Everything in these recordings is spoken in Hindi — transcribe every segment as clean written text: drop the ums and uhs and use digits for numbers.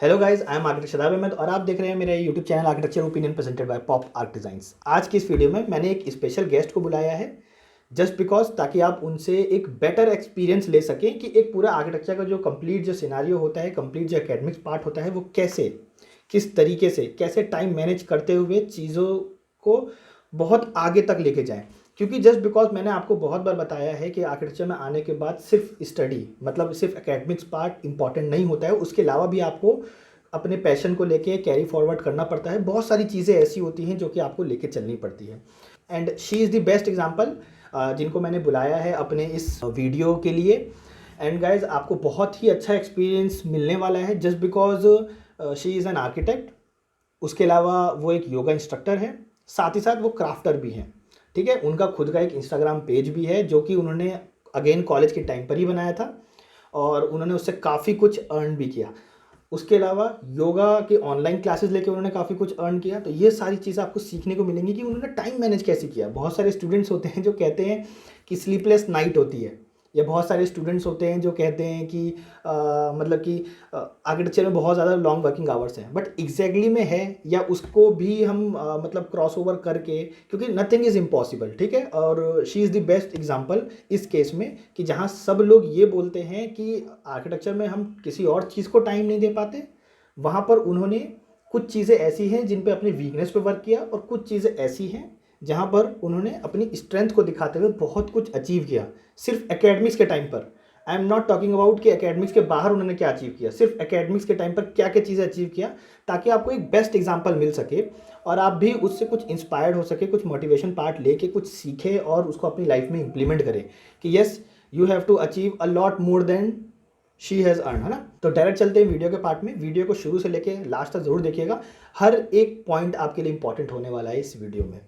Hello guys, I am architect Shadab Ahmad और आप देख रहे हैं मेरे YouTube channel architecture opinion presented by pop arc designs. आज की इस वीडियो में मैंने एक स्पेशल गेस्ट को बुलाया है जस्ट बिकॉज ताकि आप उनसे एक बेटर एक्सपीरियंस ले सकें कि एक पूरा आर्किटेक्चर का जो कंप्लीट जो सिनारियो होता है, कंप्लीट जो एकेडमिक्स पार्ट होता है, वो कैसे किस तरीके से कैसे टाइम मैनेज करते हुए चीज़ों को बहुत आगे तक लेके जाएं। क्योंकि जस्ट बिकॉज मैंने आपको बहुत बार बताया है कि आर्किटेक्चर में आने के बाद सिर्फ स्टडी मतलब सिर्फ एकेडमिक्स पार्ट इंपॉर्टेंट नहीं होता है, उसके अलावा भी आपको अपने पैशन को लेके कैरी फॉरवर्ड करना पड़ता है। बहुत सारी चीज़ें ऐसी होती हैं जो कि आपको लेके चलनी पड़ती है and she is the best example जिनको मैंने बुलाया है अपने इस वीडियो के लिए। एंड गाइज आपको बहुत ही अच्छा एक्सपीरियंस मिलने वाला है just because she is an architect. उसके अलावा वो एक योगा इंस्ट्रक्टर है, साथ ही साथ वो क्राफ्टर भी हैं। ठीक है, उनका खुद का एक इंस्टाग्राम पेज भी है जो कि उन्होंने अगेन कॉलेज के टाइम पर ही बनाया था और उन्होंने उससे काफ़ी कुछ अर्न भी किया। उसके अलावा योगा के ऑनलाइन क्लासेस लेके उन्होंने काफ़ी कुछ अर्न किया। तो ये सारी चीज़ें आपको सीखने को मिलेंगी कि उन्होंने टाइम मैनेज कैसे किया। बहुत सारे स्टूडेंट्स होते हैं जो कहते हैं कि स्लीपलेस नाइट होती है, या बहुत सारे स्टूडेंट्स होते हैं जो कहते हैं कि मतलब कि आर्किटेक्चर में बहुत ज़्यादा लॉन्ग वर्किंग आवर्स हैं, बट एग्जैक्टली में है या उसको भी हम मतलब क्रॉस ओवर करके, क्योंकि नथिंग इज़ इम्पॉसिबल। ठीक है, और she is the best example इस केस में कि जहाँ सब लोग ये बोलते हैं कि आर्किटेक्चर में हम किसी और चीज़ को टाइम नहीं दे पाते, वहाँ पर उन्होंने कुछ चीज़ें ऐसी हैं जिन पे अपनी वीकनेस पे वर्क किया और कुछ चीज़ें ऐसी हैं जहाँ पर उन्होंने अपनी स्ट्रेंथ को दिखाते हुए बहुत कुछ अचीव किया सिर्फ एकेडमिक्स के टाइम पर। I am not talking about कि एकेडमिक्स के बाहर उन्होंने क्या अचीव किया, सिर्फ एकेडमिक्स के टाइम पर क्या क्या चीज़ें अचीव किया, ताकि आपको एक बेस्ट एग्जाम्पल मिल सके और आप भी उससे कुछ इंस्पायर्ड हो सके, कुछ मोटिवेशन पार्ट लेके कुछ सीखे और उसको अपनी लाइफ में इंप्लीमेंट करें कि yes you have to achieve a lot more than she has earn, है ना। तो डायरेक्ट चलते हैं वीडियो के पार्ट में। वीडियो को शुरू से लेके लास्ट तक जरूर देखिएगा, हर एक पॉइंट आपके लिए इंपॉर्टेंट होने वाला है इस वीडियो में।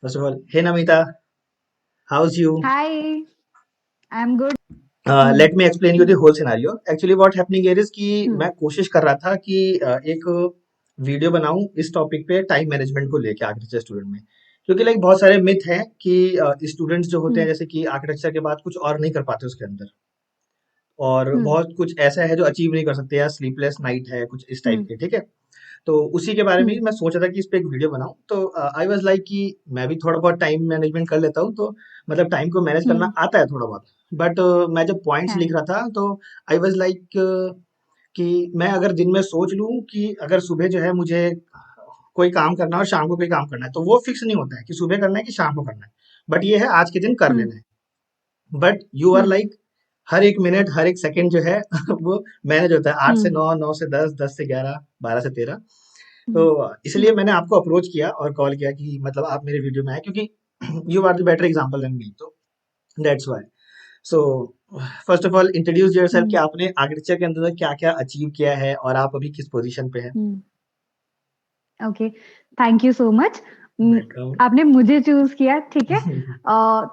First of all, hey Namita, how's you? Hi, I'm good. Let me explain you the whole scenario. Actually what happening here is कि Hmm. मैं कोशिश कर रहा था कि एक वीडियो बनाऊं इस टॉपिक पे, टाइम मैनेजमेंट को लेके आर्किटेक्चर स्टूडेंट में। क्योंकि लाइक बहुत सारे मिथ हैं कि स्टूडेंट्स जो होते Hmm. हैं जैसे कि आर्किटेक्चर के बाद कुछ और नहीं कर पाते उसके अंदर, और Hmm. बहुत कुछ ऐसा है जो अचीव नहीं कर सकते, या स्लीपलेस नाइट है, कुछ इस टाइप Hmm. के। ठीक है, तो उसी के बारे में Hmm. ही मैं सोच रहा था कि इस पे एक वीडियो बनाऊं। तो आई वाज लाइक कि मैं भी थोड़ा बहुत टाइम मैनेजमेंट कर लेता हूं, तो मतलब टाइम को मैनेज करना Hmm. आता है थोड़ा बहुत। बट मैं जब पॉइंट्स लिख हाँ. रहा था तो आई वाज लाइक कि मैं अगर दिन में सोच लूं कि अगर सुबह जो है मुझे कोई काम करना है और शाम को कोई काम करना है, तो वो फिक्स नहीं होता है कि सुबह करना है कि शाम को करना है, बट ये है आज के दिन कर Hmm. लेना है। But you are Hmm. Like हर एक मिनट हर एक सेकंड जो है वो मैनेज होता है, 8 से 9, 9 से 10, 10 से 11, 12 से 13। तो Hmm. इसलिए Hmm. मैंने आपको अप्रोच किया और कॉल किया कि मतलब आप मेरे वीडियो में आए, क्योंकि you are the better example than me, तो that's why. So first of all introduce yourself कि Hmm. आपने आर्किटेक्चर के अंदर क्या-क्या अचीव किया है और आप अभी किस पोजीशन पे हैं। Hmm. Okay, thank you so much. Welcome. आपने मुझे चूज किया, ठीक है।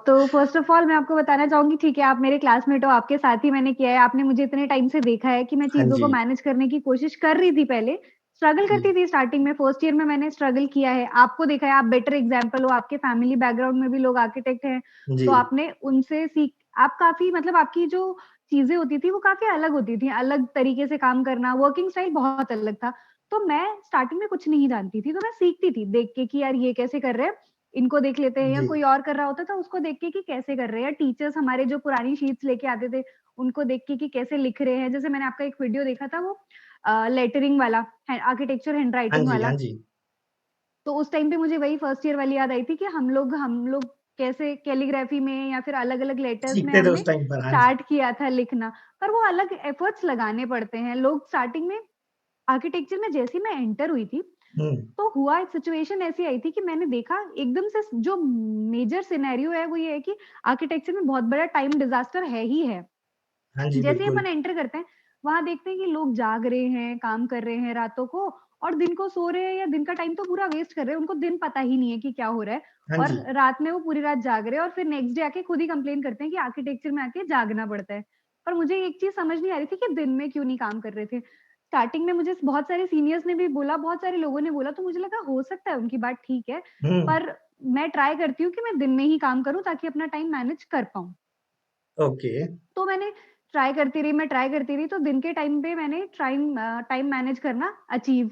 तो फर्स्ट ऑफ ऑल मैं आपको बताना चाहूंगी, ठीक है, आप मेरे क्लासमेट हो, आपके साथ ही मैंने किया है, आपने मुझे इतने टाइम से देखा है कि मैं हाँ चीजों को जी। मैनेज करने की कोशिश कर रही थी। पहले स्ट्रगल जी, करती थी, स्टार्टिंग में फर्स्ट ईयर में मैंने स्ट्रगल किया है। आपको देखा है, आप बेटर एग्जाम्पल हो, आपके फैमिली बैकग्राउंड में भी लोग आर्किटेक्ट हैं, जी, तो आपने उनसे सीख, आप काफी मतलब आपकी जो चीजें होती थी वो काफी अलग होती थी, अलग तरीके से काम करना, वर्किंग स्टाइल बहुत अलग था। तो मैं स्टार्टिंग में कुछ नहीं जानती थी, तो मैं सीखती थी देख के कि यार ये कैसे कर रहे हैं, इनको देख लेते हैं, या जी। कोई और कर रहा होता था उसको देख के कि कैसे कर रहे हैं। टीचर्स हमारे जो पुरानी शीट्स लेके आते थे, उनको देख के कि कैसे लिख रहे हैं। जैसे मैंने आपका एक वीडियो देखा था, वो लेटरिंग वाला, आर्किटेक्चर हैंड हाँ राइटिंग जी, हाँ वाला। जी। तो उस टाइम पे मुझे वही फर्स्ट ईयर वाली याद आई थी कि हम लोग कैसे कैलीग्राफी में या फिर अलग-अलग लेटर्स में सीखते थे हमने उस टाइम पर, हाँ जी। स्टार्ट किया था लिखना। पर वो अलग एफर्ट्स लगाने पड़ते हैं। लोग स्टार्टिंग में आर्किटेक्चर में जैसे ही मैं एंटर हुई थी, हुँ। तो हुआ एक सिचुएशन ऐसी आई थी कि मैंने देखा एकदम से जो मेजर सिनेरियो है वो ये है कि आर्किटेक्चर में बहुत बड़ा टाइम डिजास्टर है ही है। हाँ जी, जैसे ही बिल्कुल। अपन एंटर करते हैं, वहां देखते हैं कि लोग जाग रहे हैं, काम कर रहे हैं रातों को, और दिन को सो रहे हैं, या दिन का टाइम तो पूरा वेस्ट कर रहे हैं, उनको दिन पता ही नहीं है कि क्या हो रहा है। हाँ और जी। रात में वो पूरी रात जाग रहे हैं, और फिर नेक्स्ट डे आके खुद ही कंप्लेन करते हैं कि आर्किटेक्चर में आके जागना पड़ता है। पर मुझे एक चीज समझ नहीं आ रही थी कि दिन में क्यों नहीं काम कर रहे थे। स्टार्टिंग में मुझे बहुत सारे सीनियर्स ने भी बोला, बहुत सारे लोगों ने बोला, तो मुझे लगा हो सकता है उनकी बात ठीक है। हुँ। पर मैं ट्राई करती हूँ कि मैं दिन में ही काम करूँ ताकि अपना टाइम मैनेज कर पाऊँ। ओके। तो मैंने ट्राई करती रही, तो दिन के टाइम पे मैंने टाइम मैनेज करना अचीव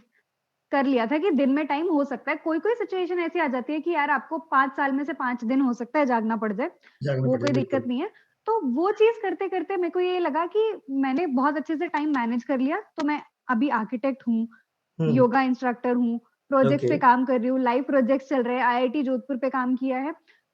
कर लिया था कि दिन में टाइम हो सकता है। कोई-कोई सिचुएशन ऐसी आ जाती है कि यार आपको 5 साल में से 5 दिन हो सकता है जागना पड़ जाए, जागना वो पड़ेगा, कोई दिक्कत बिल्कुल। नहीं है। तो वो चीज़ करते-करते मेरे को ये लगा कि मैंने बहुत अच्छे से टाइम मैनेज कर लिया, तो मैं अभी आर्किटेक्ट हूँ, हुँ, योगा इंस्ट्रक्टर हूँ, प्रोजेक्ट्स ओके, पे काम कर रही हूँ, लाइव प्रोजेक्ट्स चल रहे हैं, आईआईटी जोधपुर पे काम किया है।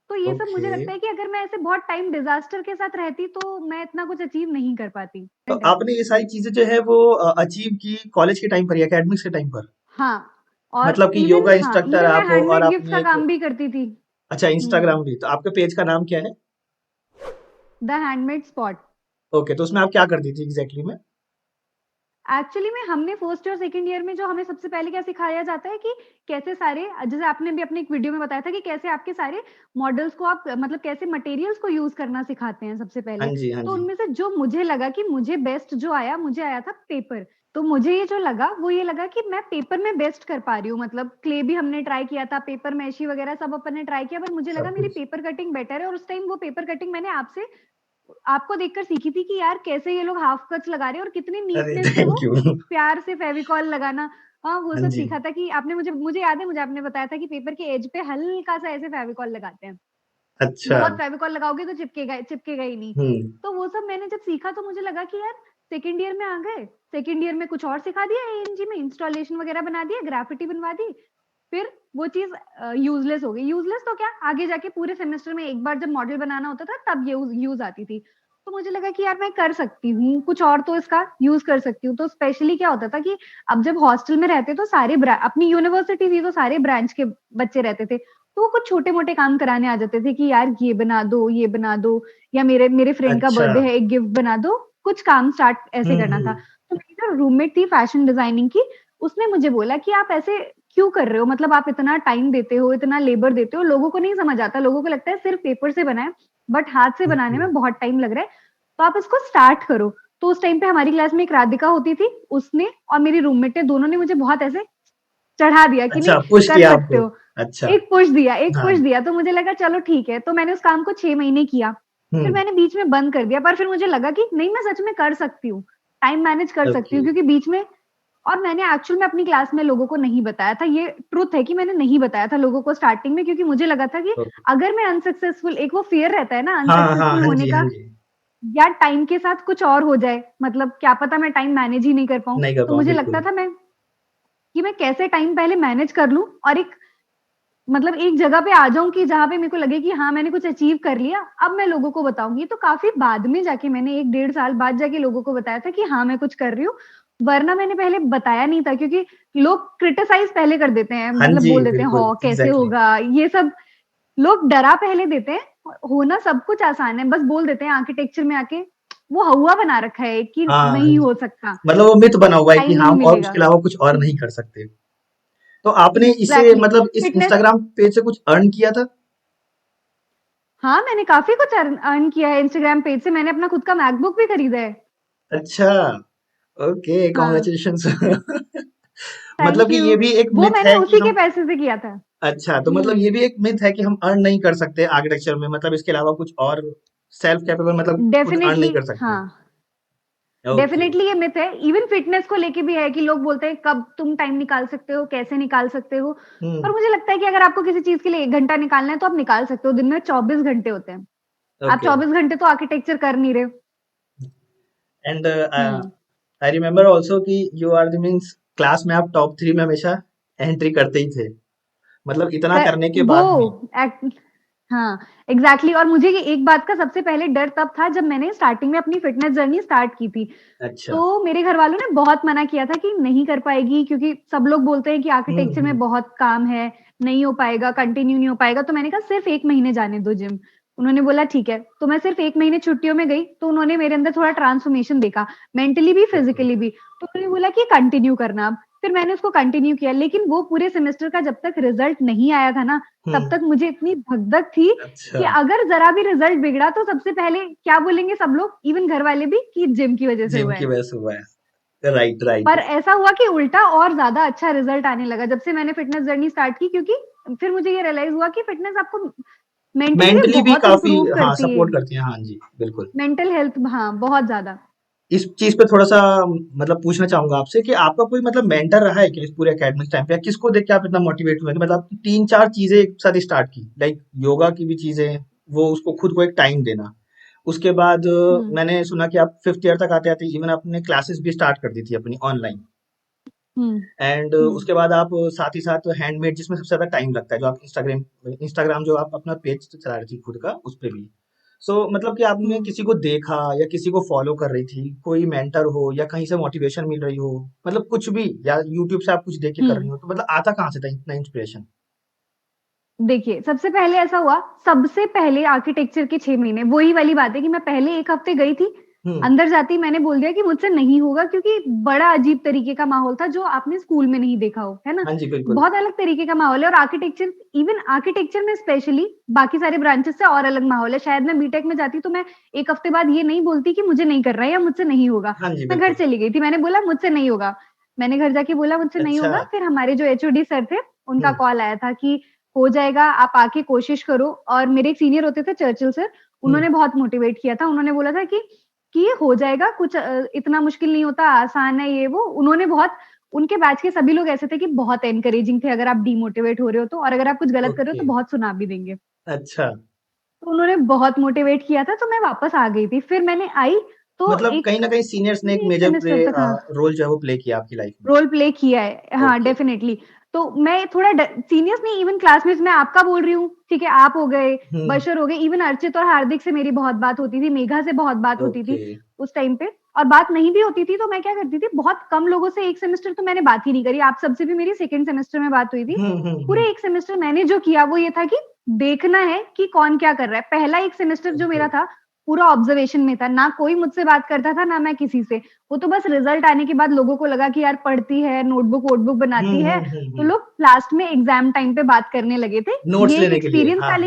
तो ये सब मुझे ओके। लगता है कि अगर मैं ऐसे बहुत टाइम डिज़ास्टर के साथ रहती, तो मैं इतना कुछ अचीव नहीं कर पाती। तो आपने ये सारी चीज़ें जो है वो अचीव की कॉलेज के टाइम पर या एकेडमिक्स के टाइम पर? हाँ, और मतलब कि योगा इंस्ट्रक्टर इवन मैं आप हो और हैंडमेड गिफ्ट्स आपने का एक काम भी करती थी। अच्छा हुँ, इंस्टाग्राम भी, तो आपके पेज का नाम क्या है? The handmade spot. ओके, तो उसमें आप क्या करती थी एग्ज़ैक्टली में? एक्चुअली में हमने फर्स्ट और सेकंड ईयर में जो हमें सबसे पहले क्या सिखाया जाता है कि कैसे सारे जैसे आपने भी अपने एक वीडियो में बताया था कि कैसे आपके सारे मॉडल्स को आप मतलब कैसे मटेरियल्स को यूज़ करना सिखाते हैं सबसे हाँ पहले। जी, हाँ तो जी। उनमें से जो मुझे लगा कि मुझे बेस्ट जो आया, मुझे आया था पेपर। तो मुझे ये जो लगा, वो ये लगा कि मैं पेपर में बेस्ट कर पा रही हूँ। मतलब क्ले भी हमने ट्राई किया था, पेपर मैशी वगैरह सब अपन ने ट्राई किया, पर मुझे लगा सब मेरी कुछ। पेपर कटिंग बेटर है और उस टाइम वो पेपर कटिंग मैंने आपको देखकर सीखी थी कि यार कैसे ये लोग हाफ कट्स लगा रहे हैं और कितनी अरे नीटनेस से वो थैंक यू। प्यार से फेविकॉल लगाना। हाँ, वो हाँ सब जी। सीखा था कि आपने मुझे मुझे याद है मुझे आपने बताया था कि पेपर के एज पे हल्का-सा ऐसे फेविकॉल लगाते हैं। अच्छा। बहुत फेविकॉल लगाओगे तो चिपकेगा ही नहीं। हुँ। तो वो सब मैंने जब सीखा तो मुझे लगा कि यार सेकंड ईयर में आ गए, सेकंड ईयर में कुछ और सिखा दिया एएनजी में इंस्टॉलेशन वगैरह बना दिया, ग्राफिटी बनवा दी। फिर वो चीज़ यूज़लेस हो गई। यूज़लेस तो क्या आगे जाके पूरे सेमेस्टर में एक बार जब मॉडल बनाना होता था तब यूज़ आती थी। तो मुझे लगा कि यार मैं कर सकती हूँ, कुछ और तो इसका यूज़ कर सकती हूँ। तो स्पेशली क्या होता था कि अब जब हॉस्टल में रहते तो सारे ब्रा अपनी यूनिवर्सिटी थी तो सारे ब्रांच के बच्चे रहते थे। तो वो कुछ छोटे-मोटे काम कराने आ जाते थे कि यार ये बना दो या मेरे मेरे फ्रेंड का अच्छा। बर्थडे है, एक गिफ्ट बना दो। कुछ काम स्टार्ट ऐसे हुँ, करना था। हुँ। तो मेरी जो रूममेट थी फैशन डिज़ाइनिंग की, उसने मुझे बोला कि आप ऐसे क्यों कर रहे हो? मतलब आप इतना टाइम देते हो, इतना लेबर देते हो, लोगों को नहीं समझ आता, लोगों को लगता है सिर्फ पेपर से बना है, बट हाथ से बनाने ओके। में बहुत टाइम लग रहा है, तो आप इसको स्टार्ट करो। तो उस टाइम पे हमारी क्लास में एक राधिका होती थी, उसने और मेरी रूममेट ने दोनों ने मुझे बहुत ऐसे चढ़ा दिया कि नहीं अच्छा, पुश कर किया सकते आपको। हो। अच्छा। एक हाँ। पुश दिया तो मुझे लगा चलो ठीक है, तो मैंने उस काम को 6 महीने किया। हुँ। फिर मैंने बीच में बंद कर दिया, पर फिर मुझे लगा कि नहीं मैं सच में कर सकती हूँ, टाइम मैनेज कर सकती ओके, हूँ क्योंकि बीच में और मैंने एक्चुअल में अपनी क्लास में लोगों को नहीं बताया था, ये ट्रुथ है कि मैंने नहीं बताया था लोगों को स्टार्टिंग में क्योंकि मुझे लगा था कि ओके। अगर मैं अनसक्सेसफुल एक वो फ़ियर रहता है ना हाँ, हाँ। अनसक्सेसफुल हाँ होने जी, हाँ का जी। या टाइम के साथ कुछ और हो जाए, मतलब क्या पता मैं टाइम मैनेज ही नहीं कर पाऊँ। नहीं कर तो पाऊँ, मुझे लगता बिल्कुल। था मैं कैसे टाइम पहले मैनेज कर लूँ और एक जगह पे आ जाऊँ कि जहाँ पे मेरे को लगे कि हाँ, मैंने कुछ अचीव कर लिया, अब मैं लोगों को बताऊँगी। तो काफ़ी बाद में जाके मैंने 1 डेढ़ साल बाद जाके लोगों को बताया था कि हाँ, मैं कुछ कर रही हूँ। वरना मैंने पहले बताया नहीं था क्योंकि लोग क्रिटिसाइज़ पहले कर देते हैं, हाँ मतलब जी, बोल देते हैं, बिल्कुल, "हाँ, कैसे एग्ज़ैक्टली। होगा?" ये सब लोग डरा पहले देते हैं, होना सब कुछ आसान है, बस बोल देते हैं आर्किटेक्चर में आके वो हौवा बना रखा है कि हाँ, हाँ नहीं जी। हो सकता, मतलब वो मिथ बना हुआ है कि टाइम नहीं हम और मिलेगा। उसके अलावा कुछ और हुँ, नहीं कर सकते। तो आपने इसे एग्ज़ैक्टली मतलब इस फिटनेस इंस्टाग्राम पेज से कुछ अर्न किया था? हाँ, मैंने काफ़ी कुछ अर्न किया है इंस्टाग्राम पेज से, मैंने अपना खुद का मैकबुक भी खरीदा है। अच्छा, ओके, हाँ, कांग्रेचुलेशंस। मतलब थैंक कि यू। ये भी एक वो मिथ मैंने है कि उसी के हम पैसे से किया था। अच्छा, तो मतलब हुँ, ये भी एक मिथ है कि हम अर्न नहीं कर सकते आर्किटेक्चर में मतलब इसके अलावा कुछ और सेल्फ कैपेबल मतलब खुद अर्न नहीं डेफ़िनेटली कर सकते। हाँ, ओके, डेफ़िनेटली ये मिथ है। इवन फिटनेस को लेके भी है कि लोग बोलते हैं कब तुम टाइम निकाल सकते हो, कैसे निकाल सकते हो? हुँ, पर मुझे लगता है कि अगर आपको किसी चीज़ के लिए 1 घंटा निकालना है तो आप निकाल सकते हो, दिन में 24 घंटे होते हैं। आप ओके 24 घंटे तो आर्किटेक्चर कर नहीं रहे। एंड हुँ। आई रिमेंबर आल्सो कि you are the means class में आप टॉप 3 में हमेशा एंट्री करते ही थे। मतलब इतना क करने के वो बाद भी। एक्ट हाँ, एग्ज़ैक्टली और मुझे ये एक बात का सबसे पहले डर तब था जब मैंने स्टार्टिंग में अपनी फिटनेस जर्नी स्टार्ट की थी। अच्छा। तो मेरे घरवालों ने बहुत मना किया था कि नहीं कर पाएगी क्योंकि सब लोग बोलते हैं कि हुँ, आर्किटेक्चर में हुँ। बहुत काम है, नहीं हो पाएगा, कंटिन्यू नहीं हो पाएगा। तो मैंने कहा सिर्फ़ 1 महीने जाने दो जिम। उन्होंने बोला ठीक है। तो मैं सिर्फ़ 1 महीने छुट्टियों में गई, तो उन्होंने मेरे अंदर थोड़ा ट्रांसफ़ॉर्मेशन देखा, मेंटली भी, ओके। फिज़िकली भी। तो उन्होंने बोला कि कंटिन्यू करना अब। फिर मैंने उसको कंटिन्यू किया, लेकिन वो पूरे सेमेस्टर का जब तक रिज़ल्ट नहीं आया था ना, हुँ, तब तक मुझे इतनी धक-धक थी अच्छा। कि अगर ज़रा भी रिज़ल्ट बिगड़ा तो सबसे पहले क्या बोलेंगे सब लोग, इवन घर वाले भी कि जिम की वज़ह से जिम हुआ की है। वजह से हुआ है। राइट, पर राइट। ऐसा हुआ कि उल्टा और ज़्यादा अच्छा रिज़ल्ट आने लगा जब से मैंने फ़िटनेस जर्नी स्टार्ट की क्योंकि फिर मुझे ये रियलाइज हुआ कि फिटनेस आपको मेंटली भी मेंटली भी बहुत काफी इम्प्रूव हाँ करती है, सपोर्ट करती हैं, हाँ जी बिल्कुल। मेंटल हेल्थ, हाँ बहुत ज्यादा। इस चीज पे थोड़ा सा मतलब पूछना चाहूंगा आपसे कि आपका कोई मतलब मेंटर रहा है क्या इस पूरे एकेडमिक टाइम पे, या किसको देख के आप इतना मोटिवेट हुए कि मतलब आपने तीन चार चीजें एक साथ स्टार्ट की, लाइक योगा की भी चीजें, वो उसको खुद को एक टाइम देना, उसके बाद हम्म। मैंने सुना कि आप फिफ्थ ईयर तक आते आते इवन आपने क्लासेस भी स्टार्ट कर दी थी अपनी ऑनलाइन, हम्म। एंड हम्म। उसके बाद आप साथ ही साथ हैंडमेड जिसमें सबसे ज्यादा टाइम लगता है, जो आप इंस्टाग्राम इंस्टाग्राम जो आप अपना पेज चला रही थी खुद का उस पे भी, सो मतलब कि आपने हम्म। किसी को देखा या किसी को फॉलो कर रही थी, कोई मेंटर हो या कहीं से मोटिवेशन मिल रही हो, मतलब कुछ भी, या यूट्यूब से आप कुछ देख के कर रही हम्म। हो, तो मतलब आता कहाँ से था इतना इंस्पिरेशन? देखिए, सबसे पहले ऐसा हुआ, सबसे पहले आर्किटेक्चर के 6 महीने, वही वाली बात है कि मैं पहले 1 हफ्ते गई थी, हम्म। अंदर जाते ही मैंने बोल दिया कि मुझसे नहीं होगा, क्योंकि बड़ा अजीब तरीके का माहौल था जो आपने स्कूल में नहीं देखा हो, है ना? हाँ जी बिल्कुल। बहुत अलग तरीके का माहौल है, और आर्किटेक्चर, इवन आर्किटेक्चर में स्पेशली, बाकी सारे ब्रांचेस से और अलग माहौल है। शायद मैं बीटेक में जाती तो मैं 1 हफ्ते बाद ये नहीं बोलती कि मुझे नहीं कर रहा है या मुझसे नहीं होगा। हाँ जी मैं घर बिल्कुल। चली गई थी, मैंने बोला मुझसे नहीं होगा। मैंने घर जाके बोला मुझसे नहीं अच्छा। होगा, फिर हमारे जो एचओडी सर थे, उनका हम्म। कॉल आया था कि हो जाएगा, आप आके कोशिश करो। और मेरे एक सीनियर होते थे चर्चिल सर, हम्म। उन्होंने बहुत मोटिवेट किया था। उन्होंने बोला था कि ये हो जाएगा, कुछ इतना मुश्किल नहीं होता, आसान है ये वो। उन्होंने बहुत, उनके बैच के सभी लोग ऐसे थे कि बहुत एनकरेजिंग थे, अगर आप डीमोटिवेट हो रहे हो तो, और अगर आप कुछ गलत कर रहे हो ओके। तो बहुत सुना भी देंगे। अच्छा। तो उन्होंने बहुत मोटिवेट किया था, तो मैं वापस आ गई थी। फिर मैंने आई तो मतलब कहीं ना कहीं सीनियर्स ने एक एक मेजर सेमेस्टर तक, हाँ, रोल जो है वो प्ले किया आपकी लाइफ में। रोल प्ले किया है, हाँ ओके। डेफिनेटली। तो मैं थोड़ा सीनियर्स नहीं, इवन क्लासमेट्स, मैं आपका बोल रही हूँ, ठीक है, आप हो गए, हम्म। बशर हो गए, इवन अर्चित और हार्दिक से मेरी बहुत बात होती थी, मेघा से बहुत बात होती ओके। थी उस टाइम पे। और बात नहीं भी होती थी तो मैं क्या करती थी, बहुत कम लोगों से एक सेमेस्टर तो मैंने बात ही नहीं करी। आप सबसे भी मेरी सेकंड सेमेस्टर में बात हुई थी। पूरे एक सेमेस्टर मैंने जो किया वो ये था कि देखना है कि कौन क्या कर रहा है। पहला एक सेमेस्टर जो ओके। मेरा था, पूरा ऑब्जर्वेशन में था, ना कोई मुझसे बात करता था ना मैं किसी से। वो तो बस रिजल्ट आने के बाद लोगों को लगा कि यार पढ़ती है, नोटबुक वोटबुक बनाती है, तो लोग लास्ट में एग्जाम टाइम पे बात करने लगे थे। नोट्स ये एक लेने के लिए, एक्सपीरियंस हाँ था, हाँ।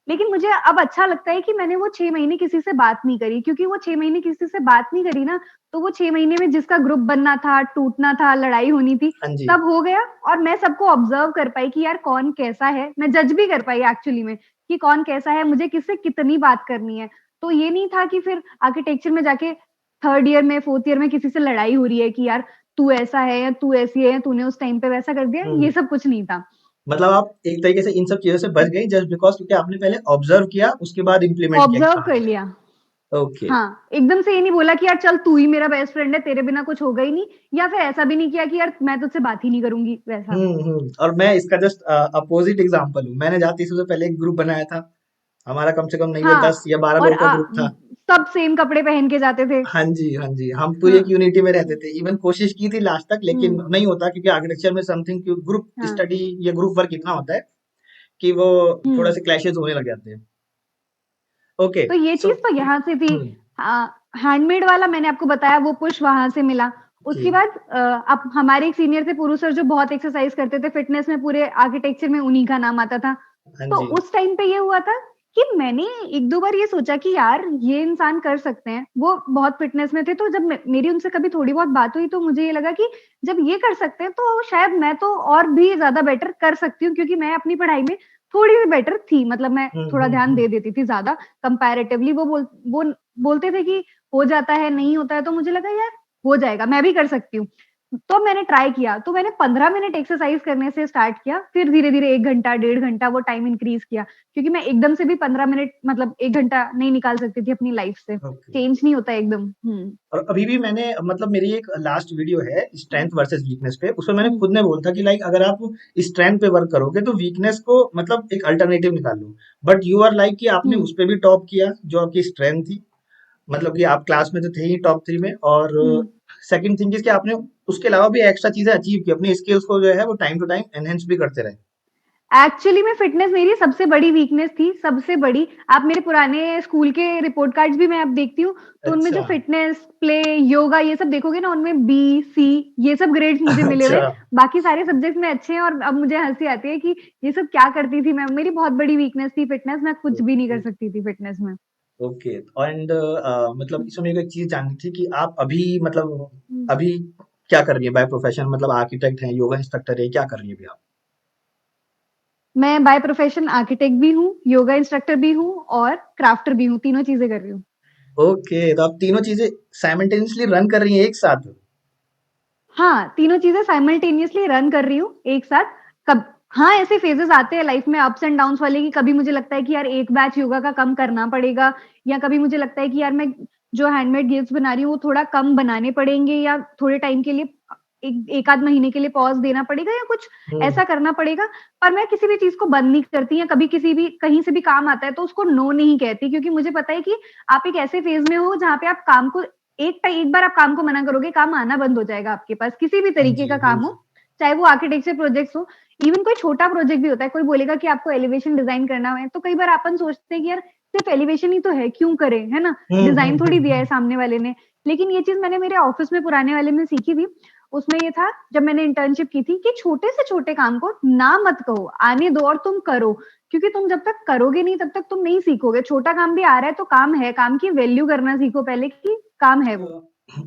लेकिन मुझे अब अच्छा लगता है कि मैंने वो 6 महीने किसी से बात नहीं करी, क्योंकि वो 6 महीने किसी से बात नहीं करी ना, तो वो 6 महीने में जिसका ग्रुप बनना था, टूटना था, लड़ाई होनी थी, हाँ जी। सब हो गया। और मैं सबको ऑब्जर्व कर पाई कि यार कौन कैसा है, मैं जज भी कर पाई एक्चुअली में कि कौन कैसा है, मुझे किससे कितनी बात करनी है। तो ये नहीं था कि फिर आर्किटेक्चर में जाके थर्ड ईयर में, फोर्थ ईयर में किसी से लड़ाई हो रही है कि यार तू ऐसा है या तू ऐसी है, तूने उस टाइम पे वैसा कर दिया, हम्म। ये सब कुछ नहीं था। मतलब आप एक तरीके से इन सब चीजों से बच गई जस्ट बिकॉज क्योंकि आपने पहले ऑब्जर्व किया उसके बाद इम्प्लीमेंट किया कि ऑब्जर्व कहाँ कर जाए। लिया। ओके। हाँ, एकदम से ये नहीं बोला कि यार चल तू ही मेरा बेस्ट फ्रेंड है, तेरे बिना कुछ होगा ही नहीं, या फिर ऐसा भी नहीं किया कि यार मैं तुझसे बात ही नहीं करूंगी, वैसा। और मैं इसका जस्ट अपोजिट एग्जांपल हूँ। मैंने जाती सबसे पहले एक ग्रुप बनाया था, हमारा कम से कम नहीं हुआ दस हाँ, या बारह और लोगों का ग्रुप था। सब सेम कपड़े पहन के जाते थे। हाँ जी हाँ जी, हम पूरी एक हाँ। यूनिटी में रहते थे, इवन कोशिश की थी लास्ट तक लेकिन हम्म। नहीं होता, क्योंकि आर्किटेक्चर में समथिंग ग्रुप हाँ। स्टडी या ग्रुप वर्क इतना होता है कि वो थोड़ा हम्म। से क्लैशेस होने लग जाते हैं। ओके। तो ये सो चीज तो यहाँ से थी। हम्म। हैंडमेड वाला मैंने आपको बताया, वो पुश वहां से मिला। जी। उसके बाद अब हमारे एक सीनियर थे पुरु सर, जो बहुत एक्सरसाइज करते थे फिटनेस में, पूरे आर्किटेक्चर में उन्हीं का नाम आता था। हाँ तो जी। उस टाइम पे ये हुआ था कि मैंने एक दो बार ये सोचा कि यार ये इंसान कर सकते हैं। वो बहुत फिटनेस में थे, तो जब मेरी उनसे कभी थोड़ी बहुत बात हुई तो मुझे ये लगा कि जब ये कर सकते हैं तो शायद मैं तो और भी ज्यादा बेटर कर सकती हूँ, क्योंकि मैं अपनी पढ़ाई में थोड़ी सी बेटर थी, मतलब मैं थोड़ा ध्यान दे हम्म। देती थी ज्यादा कंपैरेटिवली। वो बोलते थे कि हो जाता है, नहीं होता है, तो मुझे लगा यार हो जाएगा, मैं भी कर सकती हूँ। तो मैंने ट्राई किया, तो मैंने 15 मिनट एक्सरसाइज करने से स्टार्ट किया, फिर धीरे धीरे 1 घंटा, 1.5 घंटा, वो टाइम इंक्रीज किया, क्योंकि मैं एकदम से भी 15 मिनट, मतलब 1 घंटा नहीं निकाल सकती थी अपनी लाइफ से। ओके। चेंज नहीं होता एकदम। हम्म। और अभी भी मैंने मतलब मेरी एक लास्ट वीडियो है स्ट्रेंथ वर्सेस वीकनेस पे, उसमें मैंने हम्म। खुद ने बोला था कि लाइक अगर आप स्ट्रेंथ पे वर्क करोगे तो वीकनेस को मतलब एक अल्टरनेटिव निकाल लो, बट यू आर लाइक कि आपने हम्म। उस पे भी टॉप किया जो आपकी स्ट्रेंथ थी, मतलब कि आप क्लास में तो थे ही टॉप थ्री में, और हम्म। सेकंड थिंग इज कि आपने उसके अलावा भी एक्स्ट्रा चीजें अचीव की, अपनी स्किल्स को जो है वो टाइम टू टाइम एनहेंस भी करते रहे। एक्चुअली में फिटनेस मेरी सबसे बड़ी वीकनेस थी, सबसे बड़ी। आप मेरे पुराने स्कूल के रिपोर्ट कार्ड्स भी मैं अब देखती हूँ, तो उनमें जो अच्छा। फिटनेस, प्ले, योगा, ये सब देखोगे ना, उनमें बी, सी, ये सब ग्रेड्स मुझे मिले हुए अच्छा। हैं। बाकी सारे सब्जेक्ट्स में अच्छे हैं, और अब मुझे हंसी आती है कि ये सब क्या करती थी मैं। मेरी बहुत बड़ी वीकनेस थी फिटनेस, मैं कुछ भी नहीं ओके। कर सकती थी फिटनेस में। ओके। एंड मतलब इसमें मेरे को एक चीज जाननी थी कि आप अभी मतलब हम्म। अभी क्या कर रही है बाय प्रोफेशन, मतलब आर्किटेक्ट हैं, योगा इंस्ट्रक्टर है, क्या कर रही है अभी आप? मैं बाय प्रोफेशन आर्किटेक्ट भी हूँ, योगा इंस्ट्रक्टर भी हूँ और क्राफ्टर भी हूँ, तीनों चीजें कर रही हूँ। ओके, तो आप तीनों चीजें साइमल्टेनियसली रन कर रही हैं एक साथ। हाँ, तीनों चीजें साइमल्टेनियसली रन कर रही हूँ एक साथ। कब हाँ, ऐसे फेजेस आते हैं लाइफ में अप्स एंड डाउन्स वाले कि कभी मुझे लगता है कि यार एक बैच योगा का कम करना पड़ेगा, या कभी मुझे लगता है कि यार मैं जो हैंडमेड गिफ्ट्स बना रही हूँ वो थोड़ा कम बनाने पड़ेंगे, या थोड़े टाइम के लिए एक आध महीने के लिए पॉज देना पड़ेगा, या कुछ हम्म। ऐसा करना पड़ेगा। पर मैं किसी भी चीज को बंद नहीं करती, या कभी किसी भी कहीं से भी काम आता है तो उसको नो नहीं कहती, क्योंकि मुझे पता है कि आप एक ऐसे फेज में हो जहाँ पे आप काम को एक बार आप काम को मना करोगे, काम आना बंद हो जाएगा आपके पास, किसी भी हाँ तरीके जी, का हाँ काम जी। हो, चाहे वो आर्किटेक्चर प्रोजेक्ट्स हो, इवन कोई छोटा प्रोजेक्ट भी होता है। कोई बोलेगा कि आपको एलिवेशन डिजाइन करना है, तो कई बार अपन सोचते हैं कि यार सिर्फ एलिवेशन ही तो है, क्यों करें, है ना? डिजाइन थोड़ी दिया है सामने वाले ने। लेकिन ये चीज मैंने मेरे ऑफिस में पुराने वाले में सीखी थी। उसमें ये था, जब मैंने इंटर्नशिप की थी, कि छोटे से छोटे काम को ना मत कहो, आने दो और तुम करो, क्योंकि तुम जब तक करोगे नहीं तब तक तुम नहीं सीखोगे। छोटा काम भी आ रहा है तो काम है, काम की वैल्यू करना सीखो पहले कि काम है वो।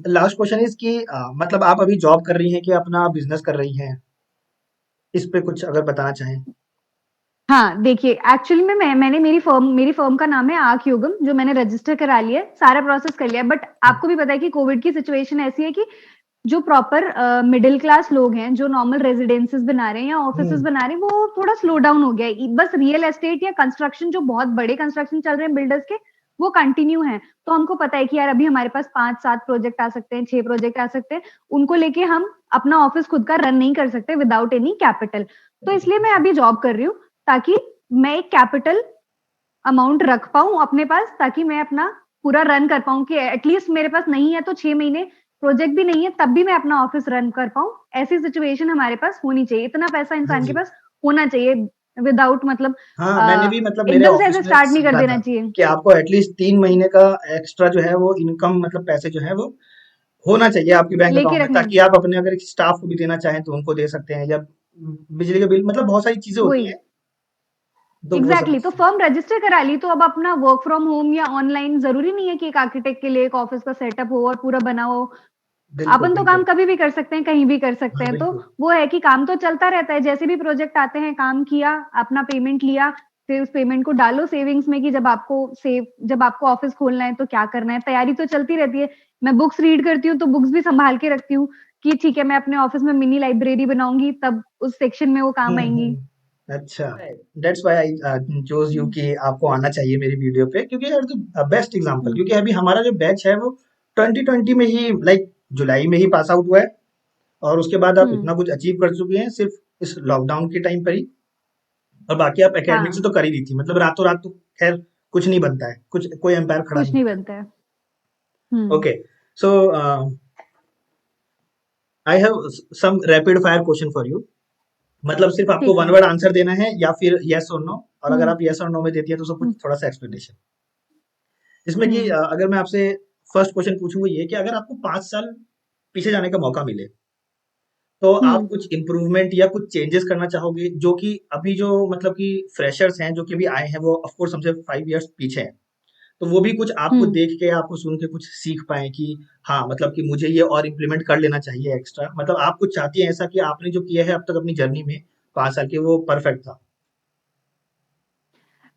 लास्ट क्वेश्चन इज कि मतलब आप अभी जॉब कर रही हैं कि अपना बिजनेस कर रही हैं, इस पे कुछ अगर बताना चाहें। हाँ, देखिए एक्चुअली में मैंने मेरी फर्म का नाम है आर्क योगम, जो मैंने रजिस्टर करा लिया है, सारा प्रोसेस कर लिया है। बट आपको भी पता है कि कोविड की सिचुएशन ऐसी है कि जो प्रॉपर मिडिल क्लास लोग हैं, जो नॉर्मल रेजिडेंसेस बना रहे हैं या ऑफिसेज हम्म। बना रहे हैं, वो थोड़ा स्लो डाउन हो गया है। बस रियल एस्टेट या कंस्ट्रक्शन, जो बहुत बड़े कंस्ट्रक्शन चल रहे हैं बिल्डर्स के, वो कंटिन्यू है। तो हमको पता है कि यार अभी हमारे पास 5-7 प्रोजेक्ट आ सकते हैं, 6 प्रोजेक्ट आ सकते हैं, उनको लेके हम अपना ऑफिस खुद का रन नहीं कर सकते विदाउट एनी कैपिटल। तो इसलिए मैं अभी जॉब कर रही हूँ, ताकि मैं एक कैपिटल अमाउंट रख पाऊं अपने पास, ताकि मैं अपना पूरा रन कर पाऊं, कि एटलीस्ट मेरे पास नहीं है तो 6 महीने प्रोजेक्ट भी नहीं है तब भी मैं अपना ऑफिस रन कर पाऊं। ऐसी सिचुएशन हमारे पास होनी चाहिए, इतना पैसा हाँ इंसान के जी। पास होना चाहिए विदाउट मतलब हाँ, मैंने भी मतलब मेरे एकदम से ऑफिस ऐसे में स्टार्ट नहीं कर सीखा देना था चाहिए। कि आपको एटलीस्ट 3 महीने का एक्स्ट्रा जो है वो इनकम मतलब पैसे जो है वो होना चाहिए आपके बैंक लेके अकाउंट में, रखना, ताकि आप अपने अगर स्टाफ को भी देना चाहें तो उनको दे सकते हैं, या बिजली का बिल, मतलब बहुत सारी चीजें होती वही हैं, तो वो सब। एग्जैक्टली तो फर्म रजिस्टर करा ली, तो अब अपना वर्क फ्रॉम होम या ऑनलाइन, जरूरी नहीं है कि एक आर्किटेक्ट के लिए एक ऑफिस का सेटअप हो और पूरा बना हो। बिल्कुल अपन तो काम बिल्कुल। कभी भी कर सकते हैं, कहीं भी कर सकते हाँ हैं। तो बिल्कुल। वो है कि काम तो चलता रहता है, जैसे भी प्रोजेक्ट आते हैं काम किया, अपना पेमेंट लिया, फिर उस पेमेंट को डालो सेविंग्स में, कि जब आपको ऑफिस खोलना है तो क्या करना है, तैयारी तो चलती रहती है। मैं बुक्स रीड करती हूँ तो बुक्स भी संभाल के रखती हूँ, कि ठीक है मैं अपने ऑफिस में मिनी लाइब्रेरी बनाऊंगी, तब उस सेक्शन में वो काम आएंगी। अच्छा, that's why I chose you hmm, कि आपको आना चाहिए मेरी वीडियो पे, क्योंकि यार द बेस्ट एग्जांपल, हम्म, क्योंकि अभी हमारा जो बैच है वो 2020 में ही, लाइक जुलाई में ही पास आउट हुआ है, और उसके बाद आप हम्म, इतना कुछ अचीव कर चुके हैं सिर्फ इस लॉकडाउन के टाइम पर ही। और बाकी आप एकेडमिक से हाँ, तो कर ही रही थी, मतलब रातों रात तो खैर कुछ नहीं बनता है, कुछ कोई एम्पायर खड़ा कुछ नहीं नहीं होता है। बनता है। Hmm, okay, so I have some rapid fire question for you. मतलब सिर्फ आपको ठीक वन है। वर्ड आंसर देना है या फिर यस और नो, और अगर हम्म, आप यस और नो में देती है तो उसको कुछ हम्म, थोड़ा सा एक्सप्लेनेशन। इसमें कि हम्म, अगर मैं आपसे फर्स्ट क्वेश्चन पूछूंगा ये कि अगर आपको 5 साल पीछे जाने का मौका मिले, तो आप हम्म, कुछ इम्प्रूवमेंट या कुछ चेंजेस करना चाहोगे, जो कि अभी जो मतलब कि फ्रेशर्स हैं जो कि अभी आए हैं, वो ऑफ कोर्स हमसे 5 इयर्स पीछे हैं, तो वो भी कुछ आपको हम्म। देख के आपको सुन के कुछ सीख पाए कि हाँ मतलब कि मुझे ये और इम्प्लीमेंट कर लेना चाहिए एक्स्ट्रा, मतलब आप कुछ चाहती हैं ऐसा कि आपने जो किया है अब तक अपनी जर्नी में 5 साल के, वो परफेक्ट था।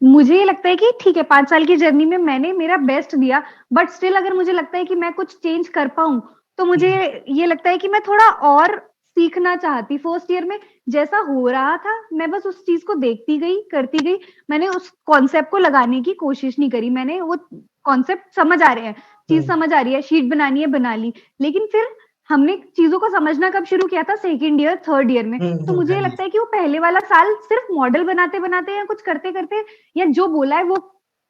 मुझे ये लगता है कि ठीक है, 5 साल की जर्नी में मैंने मेरा बेस्ट दिया, बट स्टिल अगर मुझे लगता है कि मैं कुछ चेंज कर पाऊं, तो मुझे हम्म। ये लगता है कि मैं थोड़ा और सीखना चाहती। फर्स्ट ईयर में जैसा हो रहा था, मैं बस उस चीज को देखती गई, करती गई। मैंने उस कॉन्सेप्ट को लगाने की कोशिश नहीं करी। मैंने वो कॉन्सेप्ट समझ आ रहे हैं, चीज हम्म। समझ आ रही है, शीट बनानी है बना ली। लेकिन फिर हमने चीजों को समझना कब शुरू किया था? सेकेंड ईयर, थर्ड ईयर में। तो मुझे हाँ ये जी। लगता है कि वो पहले वाला साल सिर्फ मॉडल बनाते बनाते या कुछ करते करते, या जो बोला है वो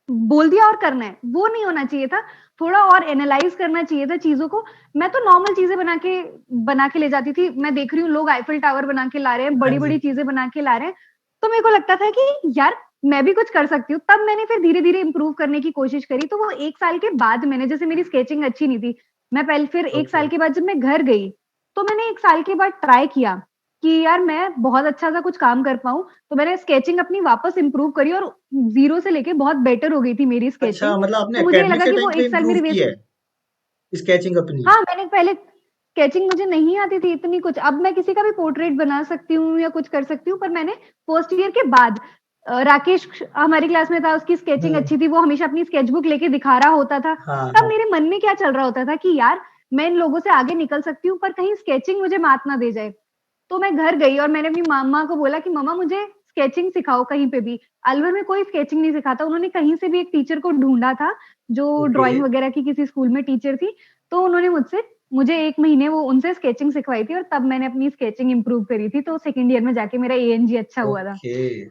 बोल दिया और करना है, वो नहीं होना चाहिए था। थोड़ा और एनालाइज करना चाहिए था चीजों को। मैं तो नॉर्मल चीजें बना के ले जाती थी। मैं देख रही हूँ लोग आईफिल टावर बना के ला रहे हैं, हाँ बड़ी जी। बड़ी चीजें बना के ला रहे हैं। तो मेरे को लगता था कि यार मैं भी कुछ कर सकती हूँ। तब मैंने फिर धीरे धीरे इंप्रूव करने की कोशिश करी। तो वो 1 साल के बाद मैंने, जैसे मेरी स्केचिंग अच्छी नहीं थी, मैं पहले फिर एक ओके। साल के बाद जब मैं घर गई, तो मैंने 1 साल के बाद ट्राई किया कि यार मैं बहुत अच्छा सा कुछ काम कर पाऊं। तो मैंने स्केचिंग अपनी वापस इंप्रूव करी, और जीरो से लेके बहुत बेटर हो गई थी मेरी अच्छा, स्केचिंग। मतलब आपने तो मुझे एकेडमिक लगा के कि वो टाइम पे 1 साल इम्प्रूव मेरी की वेस्ट। है स्केचिंग अपनी। हाँ, मैंने पहले स्केचिंग मुझे नहीं आती थी इतनी कुछ। अब मैं किसी का भी पोर्ट्रेट बना सकती हूँ या कुछ कर सकती हूँ, पर मैंने फर्स्ट ईयर के बाद राकेश हमारी क्लास में था, उसकी स्केचिंग हम्म। अच्छी थी, वो हमेशा अपनी स्केचबुक लेके दिखा रहा होता था। हाँ तब हाँ। मेरे मन में क्या चल रहा होता था कि यार मैं इन लोगों से आगे निकल सकती हूँ, पर कहीं स्केचिंग मुझे मात ना दे जाए। तो मैं घर गई और मैंने अपनी मामा को बोला कि मम्मा मुझे स्केचिंग सिखाओ कहीं पे भी। अलवर में कोई स्केचिंग नहीं सिखाता। उन्होंने कहीं से भी एक टीचर को ढूंढा था जो ओके। ड्राइंग वगैरह की किसी स्कूल में टीचर थी। तो उन्होंने मुझे 1 महीने वो उनसे स्केचिंग सिखवाई थी और तब मैंने अपनी स्केचिंग इम्प्रूव करी थी। तो सेकंड ईयर में जाके मेरा एएनजी अच्छा हुआ था। ओके,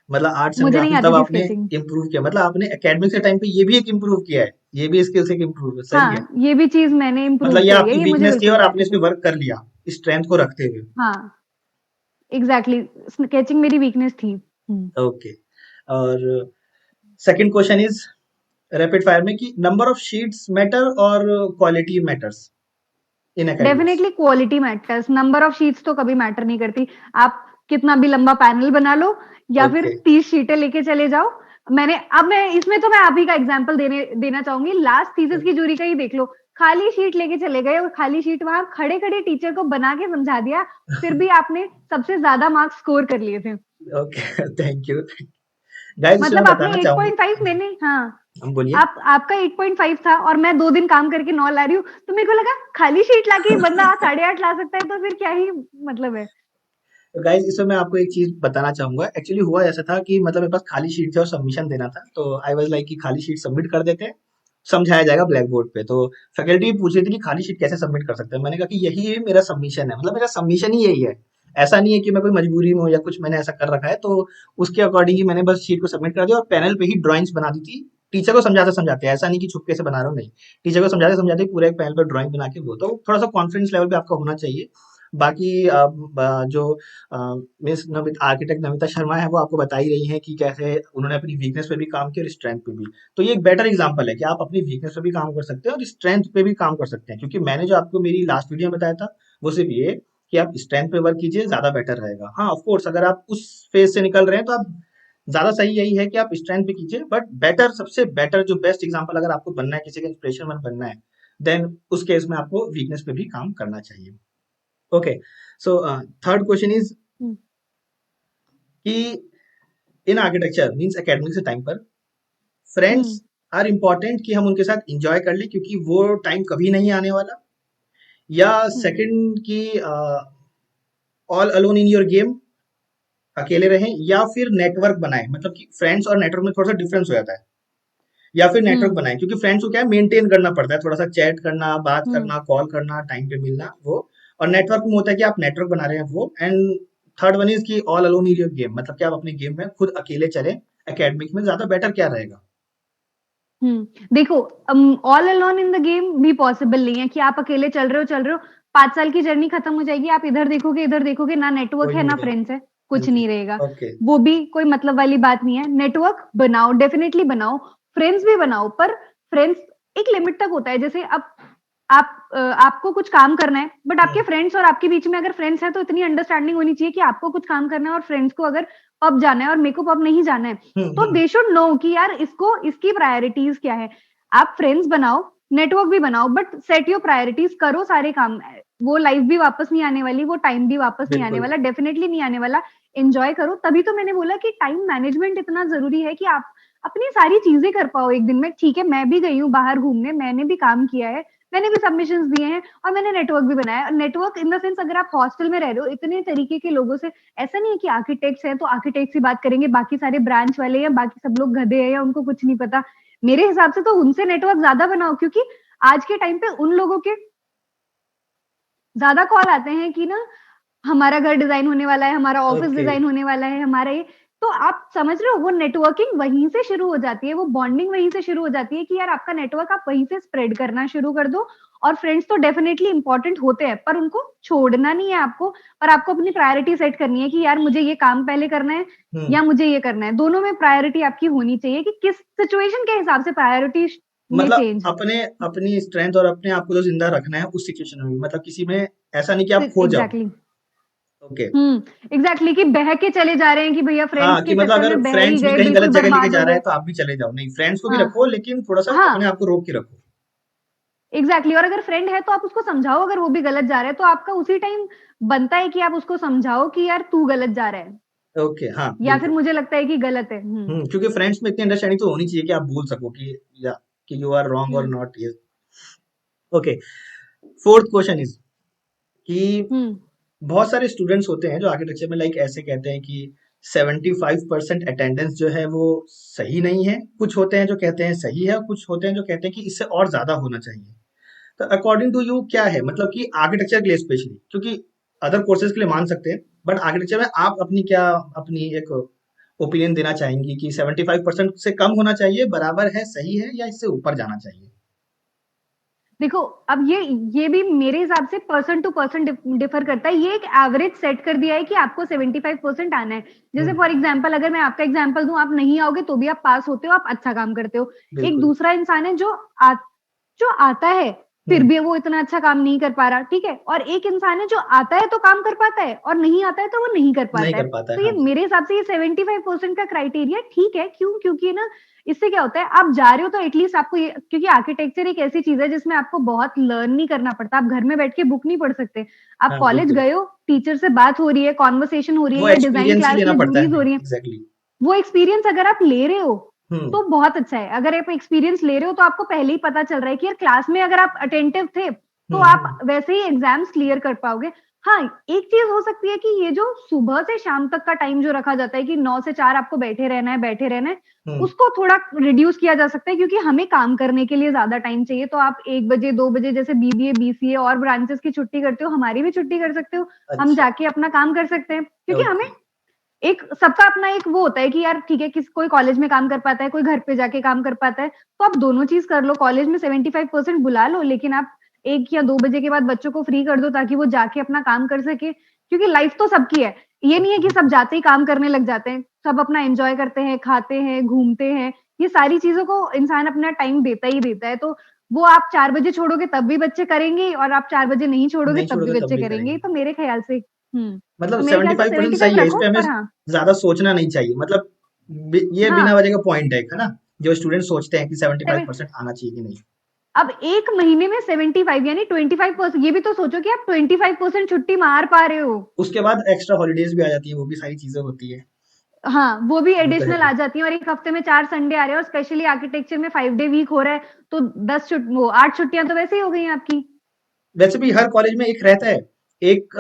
मतलब आर्ट्स एंड मुझे नहीं क्राफ्ट आती मतलब थी आपने स्केचिंग। इम्प्रूव किया, मतलब आपने एकेडमिक के टाइम पे ये भी एक इम्प्रूव किया है, ये भी स्किल्स एक इम्प्रूव है, सही है। हाँ, ये भी चीज़ मैंने इम्प्रूव मतलब ये करी है, आपकी ये मुझे वीकनेस थी बिल्कुल और नहीं आपने आती इस पे थी। वर्क कर लिया स्ट्रेंथ को रखते हुए। हाँ, एग्ज़ैक्टली स्केचिंग मेरी वीकनेस थी। हुँ। ओके। और second question is rapid fire में कि नंबर ऑफ शीट्स मैटर और quality matters in academics. Definitely quality matters, number of sheets तो कभी मैटर नहीं करती। आप कितना भी लंबा पैनल बना लो या फिर ओके। 30 शीटें लेके चले जाओ। मैं इसमें तो मैं आप ही का एग्जांपल देना चाहूंगी। लास्ट थीसिस की ज्यूरी का ही देख लो। खाली शीट लेके चले गए और खाली शीट वहां खड़े खड़े टीचर को बना के समझा दिया, फिर भी आपने सबसे ज्यादा मार्क्स स्कोर कर लिए थे। Okay, thank you guys. इसमें मैं मतलब आपने बताना चाहूंगा। 8.5, मैंने, हाँ, हम बोलिए। आपका 8.5 था और मैं 2 दिन काम करके 9 ला रही हूँ, तो मेरे को लगा खाली शीट लाके बंदा 8.5 ला सकता है, तो फिर क्या ही मतलब है। तो गाइस इसमें मैं आपको एक चीज बताना चाहूंगा। एक्चुअली हुआ ऐसा था कि मतलब मेरे पास खाली शीट थी और सबमिशन देना था, तो आई वाज लाइक कि खाली शीट सबमिट कर देते हैं, समझाया जाएगा ब्लैक बोर्ड पे। तो फैकल्टी पूछ रही थी कि खाली शीट कैसे सबमिट कर सकते हैं। मैंने कहा कि यही मेरा सबमिशन है, मतलब मेरा सबमिशन ही यही है। ऐसा नहीं है कि मैं कोई मजबूरी में हूँ या कुछ मैंने ऐसा कर रखा है। तो उसके अकॉर्डिंग ही मैंने बस शीट को सबमिट कर दिया और पैनल पे ही ड्राइंग्स बना दी थी। टीचर को समझाते समझाते, ऐसा नहीं कि छुपके से बना रहा हूँ, नहीं। टीचर को समझाते समझाते पूरा एक पैनल पर ड्राइंग बना के, वो तो थोड़ा सा कॉन्फिडेंस लेवल भी आपका होना चाहिए। बाकी जो मिस नमिता आर्किटेक्ट नमिता शर्मा है वो आपको बता ही रही हैं कि कैसे उन्होंने अपनी वीकनेस पे भी काम किया और स्ट्रेंथ पे भी। तो ये एक बेटर एग्जांपल है कि आप अपनी वीकनेस पे भी काम कर सकते हैं और स्ट्रेंथ पे भी काम कर सकते हैं, क्योंकि मैंने जो आपको मेरी लास्ट वीडियो में बताया था वो सिर्फ ये कि आप स्ट्रेंथ पे वर्क कीजिए, ज्यादा बेटर रहेगा। हाँ ऑफ कोर्स अगर आप उस फेज से निकल रहे हैं तो आप ज्यादा सही यही है कि आप स्ट्रेंथ पे कीजिए, बट बेटर, सबसे बेटर जो बेस्ट एग्जांपल अगर आपको बनना है, किसी का इंस्पिरेशन बनना है, देन उस केस में आपको वीकनेस पे भी काम करना चाहिए। Okay. So third question is hmm, कि इन आर्किटेक्चर मींस एकेडमिक से टाइम पर हुँ, फ्रेंड्स आर इम्पोर्टेंट कि हम उनके साथ इंजॉय कर लें क्योंकि वो टाइम कभी नहीं आने वाला, या हुँ, सेकंड की all alone in your game, अकेले रहें, या फिर नेटवर्क बनाएं, मतलब कि फ्रेंड्स और नेटवर्क में थोड़ा सा डिफरेंस हो जाता है। या फिर नेटवर्क हुँ, बनाएं क्योंकि फ्रेंड्स को क्या है, मेंटेन करना पड़ता है, थोड़ा सा चैट करना, बात हुँ। करना, कॉल करना, टाइम पे मिलना वो। और नेटवर्क में होता है कि आप नेटवर्क बना रहे हैं वो। एंड थर्ड वन इज की all alone in your game, मतलब कि आप अपने गेम में खुद अकेले चलें। एकेडमिक में ज्यादा बेटर क्या रहेगा? देखो, all alone in the game भी पॉसिबल नहीं है कि आप अकेले चल रहे हो, 5 साल की जर्नी खत्म हो जाएगी, आप इधर देखोगे, ना नेटवर्क कोई है, नहीं ना मिलेगा। फ्रेंड्स है, हाँ कुछ जी। नहीं रहेगा। ओके। वो भी कोई मतलब वाली बात नहीं है। नेटवर्क बनाओ, डेफिनिटली बनाओ, फ्रेंड्स भी बनाओ, पर फ्रेंड्स एक लिमिट तक होता है। जैसे अब आपको कुछ काम करना है, बट आपके हम्म फ्रेंड्स और आपके बीच में अगर फ्रेंड्स हैं, तो इतनी अंडरस्टैंडिंग होनी चाहिए कि आपको कुछ काम करना है और फ्रेंड्स को अगर पब जाना है और मेरे को पब नहीं जाना है, तो हम्म। दे शुड नो कि यार इसको इसकी प्रायोरिटीज क्या है। आप फ्रेंड्स बनाओ, नेटवर्क भी बनाओ, बट सेट योर प्रायोरिटीज, करो सारे काम। वो लाइफ भी वापस नहीं आने वाली, वो टाइम भी वापस नहीं आने बिल्कुल। वाला, डेफिनेटली नहीं आने वाला। एंजॉय करो। तभी तो मैंने बोला कि टाइम मैनेजमेंट इतना जरूरी है कि आप अपनी सारी चीजें कर पाओ एक दिन में। ठीक है, मैं भी गई हूँ बाहर घूमने, मैंने भी काम किया है, मैंने भी सबमिशंस दिए हैं और मैंने नेटवर्क भी बनाया। नेटवर्क इन द सेंस, अगर आप हॉस्टल में रह रहे हो इतने तरीके के लोगों से, ऐसा नहीं है कि आर्किटेक्ट्स हैं तो आर्किटेक्ट्स ही बात करेंगे, बाकी सारे ब्रांच वाले या बाकी सब लोग गधे हैं या उनको कुछ नहीं पता। मेरे हिसाब से तो उनसे नेटवर्क ज्यादा बनाओ, क्योंकि आज के टाइम पे उन लोगों के ज्यादा कॉल आते हैं कि ना हमारा घर डिजाइन होने वाला है, हमारा ऑफिस ओके। डिजाइन होने वाला है, हमारा ये। तो आप समझ रहे हो, वो नेटवर्किंग वहीं से शुरू हो जाती है, वो बॉन्डिंग वहीं से शुरू हो जाती है कि यार आपका नेटवर्क आप वहीं से स्प्रेड करना शुरू कर दो। और फ्रेंड्स तो डेफिनेटली इंपॉर्टेंट होते हैं, पर उनको छोड़ना नहीं है आपको। पर आपको अपनी प्रायोरिटी सेट करनी है कि यार मुझे ये काम पहले करना है हम्म। या मुझे ये करना है। दोनों में प्रायोरिटी आपकी होनी चाहिए कि किस सिचुएशन के हिसाब से प्रायोरिटी में मतलब चेंज। अपने अपनी स्ट्रेंथ और अपने आप को जो जिंदा रखना है उस सिचुएशन में भी, मतलब किसी में ऐसा नहीं कि आप खो जाओ। एग्जैक्टली। ओके। एग्जैक्टली कि बह के चले जा रहे हैं कि भैया हाँ फ्रेंड्स कि के मतलब चक्कर अगर में बह ही फ्रेंड्स भी गए, कहीं गलत बिल्कुल जगह लेके बर्बाद जा हो रहा है गए। तो आप भी चले जाओ, नहीं फ्रेंड्स को भी हाँ, रखो लेकिन थोड़ा सा अपने हाँ, आप को रोक के रखो। एग्जैक्टली और अगर फ्रेंड है तो आप उसको समझाओ, अगर वो भी गलत जा रहा है तो आपका उसी टाइम बनता है कि आप उसको समझाओ कि यार तू गलत जा रहा है, ओके, हाँ, या फिर बिल्कुल। मुझे लगता है कि गलत है। क्योंकि फ्रेंड्स में इतनी अंडरस्टैंडिंग तो होनी चाहिए कि आप बोल सको कि या कि यू आर रॉन्ग और हम्म नॉट, ये। ओके, फोर्थ क्वेश्चन इज कि हम्म बहुत सारे स्टूडेंट्स होते हैं जो आर्किटेक्चर में लाइक ऐसे कहते हैं कि 75% अटेंडेंस जो है वो सही नहीं है, कुछ होते हैं जो कहते हैं सही है, और कुछ होते हैं जो कहते हैं कि इससे और ज्यादा होना चाहिए। तो अकॉर्डिंग टू यू क्या है, मतलब कि आर्किटेक्चर के लिए स्पेशली, क्योंकि अदर कोर्सेज के लिए मान सकते हैं, बट आर्किटेक्चर में आप अपनी क्या, अपनी एक ओपिनियन देना चाहेंगी कि 75% से कम होना चाहिए, बराबर है, सही है, या इससे ऊपर जाना चाहिए? देखो, अब ये भी मेरे हिसाब से पर्सन टू पर्सन डिफर करता है। ये एक एवरेज सेट कर दिया है कि आपको 75% आना है। जैसे हम्म, फॉर एग्जांपल अगर मैं आपका एग्जांपल दूं, आप नहीं आओगे तो भी आप पास होते हो, आप अच्छा काम करते हो। एक बिल्कुल। दूसरा इंसान है जो आता है फिर हम्म, भी वो इतना अच्छा काम नहीं कर पा रहा, ठीक है। और एक इंसान है जो आता है तो काम कर पाता है, और नहीं आता है तो वो नहीं कर नहीं पाता है। कर पाता है, तो ये हाँ जी। मेरे हिसाब से ये 75% का क्राइटेरिया ठीक है। क्यों? क्योंकि ना इससे क्या होता है, आप जा रहे हो तो एटलीस्ट आपको ये, क्योंकि आर्किटेक्चर एक ऐसी चीज है जिसमें आपको बहुत लर्न नहीं करना पड़ता। आप घर में बैठ के बुक नहीं पढ़ सकते। आप हाँ, कॉलेज बिल्कुल। गए हो, टीचर से बात हो रही है, कॉन्वर्सेशन हो रही है, वो या डिजाइन एक्सपीरियंस ही क्लास लेना में पड़ता है ड्यूटीज हो हमें, रही है, एग्जैक्टली। वो एक्सपीरियंस अगर आप ले रहे हो हम्म, तो बहुत अच्छा है। अगर आप एक्सपीरियंस ले रहे हो तो आपको पहले ही पता चल रहा है कि यार क्लास में अगर आप अटेंटिव थे तो हम्म, आप वैसे ही एग्जाम्स क्लियर कर पाओगे। हाँ, एक चीज हो सकती है कि ये जो सुबह से शाम तक का टाइम जो रखा जाता है कि 9 से 4 आपको बैठे रहना है, हम्म, उसको थोड़ा रिड्यूस किया जा सकता है, क्योंकि हमें काम करने के लिए ज्यादा टाइम चाहिए। तो आप 1 बजे 2 बजे जैसे बीबीए बीसीए और ब्रांचेस की छुट्टी करते हो, हमारी भी छुट्टी कर सकते हो। हम अच्छा, जाके अपना काम कर सकते हैं, क्योंकि हमें ओके। एक सबका अपना एक वो होता है कि यार ठीक है, किस कोई कॉलेज में काम कर पाता है, कोई घर पे जाके काम कर पाता है। तो आप दोनों चीज कर लो, कॉलेज में 75% बुला लो, लेकिन आप 1 या 2 बजे के बाद बच्चों को फ्री कर दो ताकि वो जाके अपना काम कर सके। क्योंकि लाइफ तो सबकी है, ये नहीं है कि सब बिल्कुल, जाते ही काम करने लग जाते हैं। सब अपना एंजॉय करते हैं, खाते हैं, घूमते हैं, ये सारी चीजों को इंसान अपना टाइम देता ही देता है। तो वो आप 4 बजे छोड़ोगे तब भी बच्चे करेंगे, और आप 4 बजे नहीं छोड़ोगे नहीं तब भी छोड़ोगे तब बच्चे भी करेंगे। करेंगे। तो मेरे ख्याल से मतलब तो मेरे ख्याल से 75% 75 सही है, इस रखो, पे हमें पर हाँ। ज्यादा सोचना नहीं चाहिए, मतलब ये बिना हाँ, वजह का पॉइंट है ना, जो स्टूडेंट सोचते हैं कि सेवन 75% आना चाहिए कि नहीं। अब एक महीने में 75 यानी 25%, ये भी तो सोचो कि आप 25% छुट्टी मार पा रहे हो। उसके बाद एक्स्ट्रा हॉलीडेज भी आ जाती है, वो भी सारी चीजें होती है। हाँ, वो भी वो तो है एडिशनल ही। आ जाती है, और एक हफ्ते में 4 संडे आ रहे हैं, और स्पेशली आर्किटेक्चर में 5 डे वीक हो रहा है। तो 8 छुट्टियां तो वैसे ही हो गई हैं आपकी। वैसे भी हर कॉलेज में एक रहता है, एक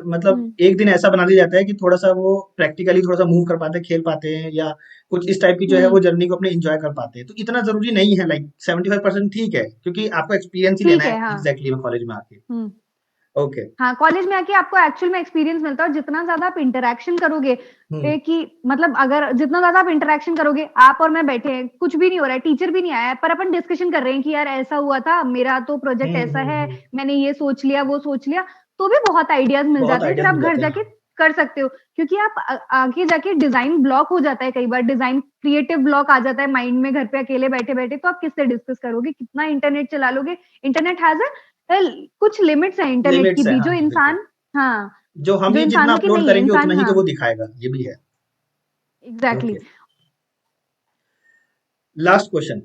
मतलब हम्म एक दिन ऐसा बना दिया जाता है कि थोड़ा सा वो प्रैक्टिकली थोड़ा सा मूव कर पाते हैं, खेल पाते हैं, या कुछ इस टाइप की जो है वो हम्म जर्नी को अपने एंजॉय कर पाते हैं। तो इतना जरूरी नहीं है, लाइक 75% ठीक है, क्योंकि आपको एक्सपीरियंस ही लेना ठीक है है। हाँ। एग्जैक्टली में कॉलेज में आके। हम्म ओके। हाँ, कॉलेज में आके आपको एक्चुअल में एक्सपीरियंस मिलता है, और जितना ज्यादा आप इंटरेक्शन करोगे, हम्म, कि मतलब अगर जितना ज्यादा आप इंटरेक्शन करोगे, आप और मैं बैठे हैं, कुछ भी नहीं हो रहा है, टीचर भी नहीं आया है, पर अपन डिस्कशन कर रहे हैं कि यार ऐसा हुआ था, मेरा तो प्रोजेक्ट ऐसा है, हम्म। मैंने ये सोच लिया वो सोच लिया, तो भी बहुत आइडियाज मिल बहुत जाते हैं। फिर आइडियाज आप मिल घर जाते हैं, जाके हाँ। कर सकते हो, क्योंकि आप आगे जाके डिजाइन ब्लॉक हो जाता है कई बार, डिजाइन क्रिएटिव ब्लॉक आ जाता है माइंड में, घर पे अकेले बैठे बैठे तो आप किससे डिस्कस करोगे, कितना इंटरनेट चला लोगे। इंटरनेट हैज कुछ लिमिट्स है इंटरनेट की लिमिट्स है, भी, हाँ जो जी, बिल्कुल। इंसान, हाँ, जो हम जो ही जितना इंसानों की अपलोड नहीं है, करेंगे इंसान, उतना ही हाँ, तो वो दिखाएगा, ये भी है। Exactly okay, exactly. Last question,